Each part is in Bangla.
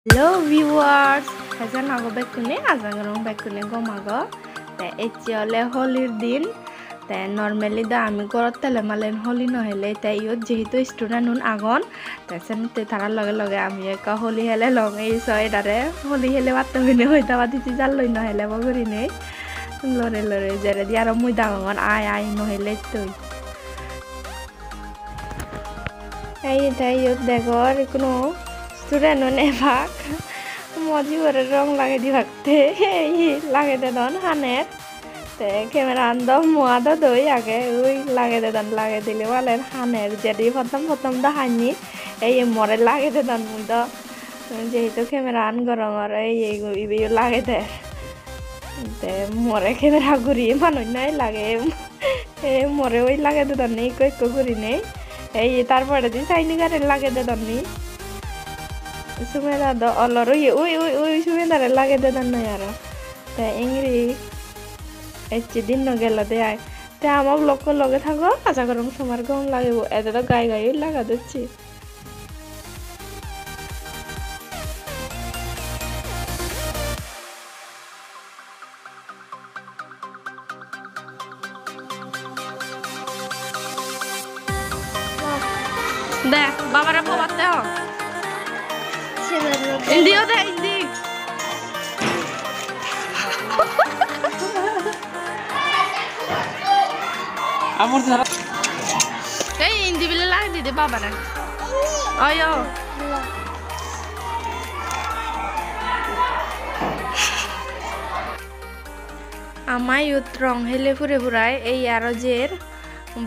Hello viewers, hajan ago bekune ajangarong bekune gomago te etiole holir din te normally da ami gorot tele malen holi no hele te yot jehetu student hun agon te sente tarar lage lage ami eka holi hele long ei so edare holi hele watte bine hoita baditi jalloi no hele bo gorine lore lore jere di aro mui dangon ai no hele toi ei te yot degor ikono student on ebak মজি করে রং লাগে দি ভাগতে এই লাগে দে দন হানের তে ক্যামেরা আন্দম মুয়াদা দই আগে ওই লাগে দে দন লাগে দিলে বলেন হানের যেদি প্রথম দা হানি এই মরে লাগে দে দন মুই তো যেহেতু ক্যামেরা আন গরম আর এই লাগে দে তে মরে ক্যামেরা ঘুরি মানুষ নাই লাগে এই মরে ওই লাগে দে দন নেই কই ঘুরি নেই এই তারপরে দি চাইনি গারে লাগে দে দন নি Sumeda do olor ui sumeda re lage de dan yaro te ingri echi din no gela de ai te amok lokko loge thago acha gorong somar gom lage bo ede to gai laga dicchi de babara pobatte ho Indio deh, Indi. Amor zara. Hey, Indi bila lagi di deh baba nih. Ayo. Amai utrong hele pure purai, aro jer.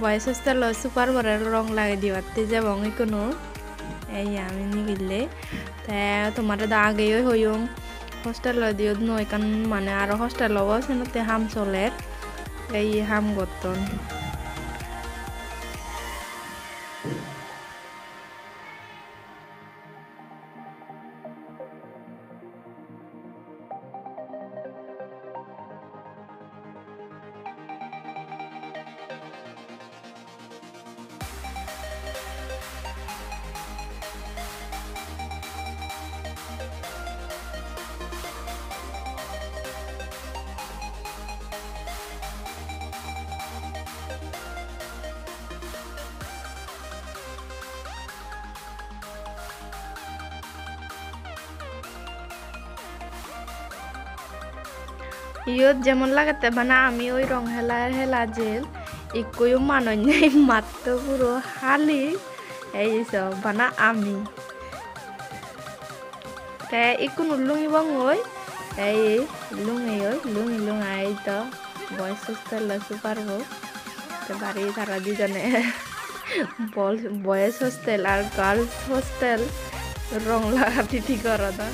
Boys hostel lo super barer rong lagi di waktu jabong ikono. আমি নিগিলে তে তোমার দা আগে হইম হোস্টেল দিও নয় কান মানে আর হোস্টেল লব সেনতে হাম চলের এই হাম গতন ইয়ত যেমন লাগাতে বানা আমি ওই রং হেলা জেল ইকোই মানই নাই মাত্র পুরো হালি এই সব বানা আমি তে ইকুন লুঙি বঙ্গই এই লুঙি আই তো বয়স হোস্টেল পারবো তে বাড়ি তারা দুজনে বয়েজ হোস্টেল আর গার্লস হোস্টেল রং লাগাতে ঠিক করা দান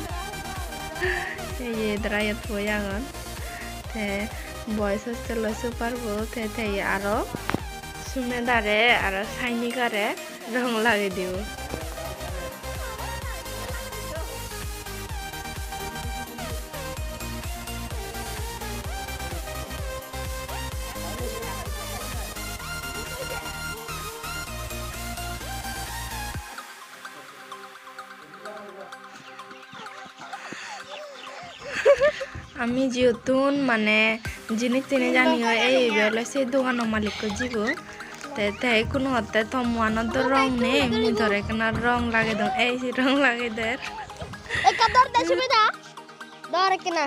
এই দ্রায়ত হইয়াগন বয়স হোস্টেল পারবো তে আরো সুমেদারে আর সাইনিকারে রং লাগিয়ে দিব আমি যেহেতুন মানে জিনিস চিনি জানি এই বেলে সেই দোকানের মালিক যাব তে কোনো হতে থমানোর তো রং নেই মুই ধরে কেনা রং লাগে দেন এই রং লাগে দের কিনা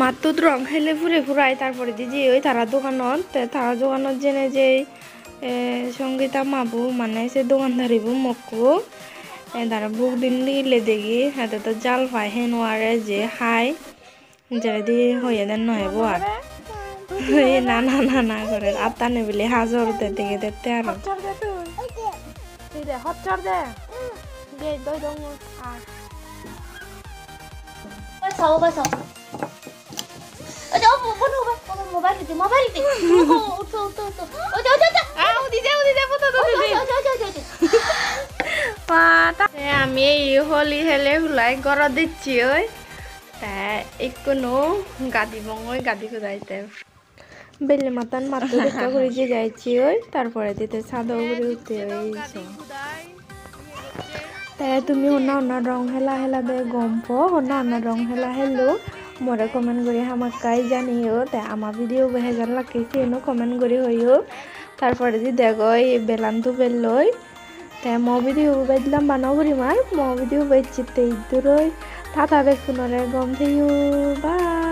মাত্র রং খেলে ফুরাই তারপরে দিদি ওই তারা দোকানত তারা দোকানত জেনে যে সঙ্গীতা মাবু মানে সে দোকানদারিবু মক্কু তারা বুক দিন দিলে দেখি হাতে তো জাল পায় হেনোয়ারে যে হাই যেটা দিয়ে হয়ে দেন নহব আর না করে আত্মা নেবিলে হাজর দেখে দেখতে আর হচ্ছর দে দই দং আর মোবাইল দিতে উঠো পাটা আমি এই হোলি হেলে হুলাই গড় দিচ্ছি ওই তা একনো গাদি বঙ্গই গাদি খুদাইতে বেলে মাতান মাত্র দেখা করে যে যাইছি ওই তারপরে দিতে ছাদা উপরে উঠতে হয়েছে তাই তুমি হন্না হন্না রং হেলা হেলা দে গম্প হন্না হন্না রং হেলা হেলো মোরে কমেন্ট করে হামাকাই জানিও তাই আমার ভিডিও বেহেজান লাগেছে এনো কমেন্ট করে হইও তারপরে দি দেখো এই বেলান্তু বেললই তাই ম ভিডিও বেদলাম বানাও করি মাই ম ভিডিও বেচিতে ইদুরই থাতা বেকুনরে গম থেইও বাই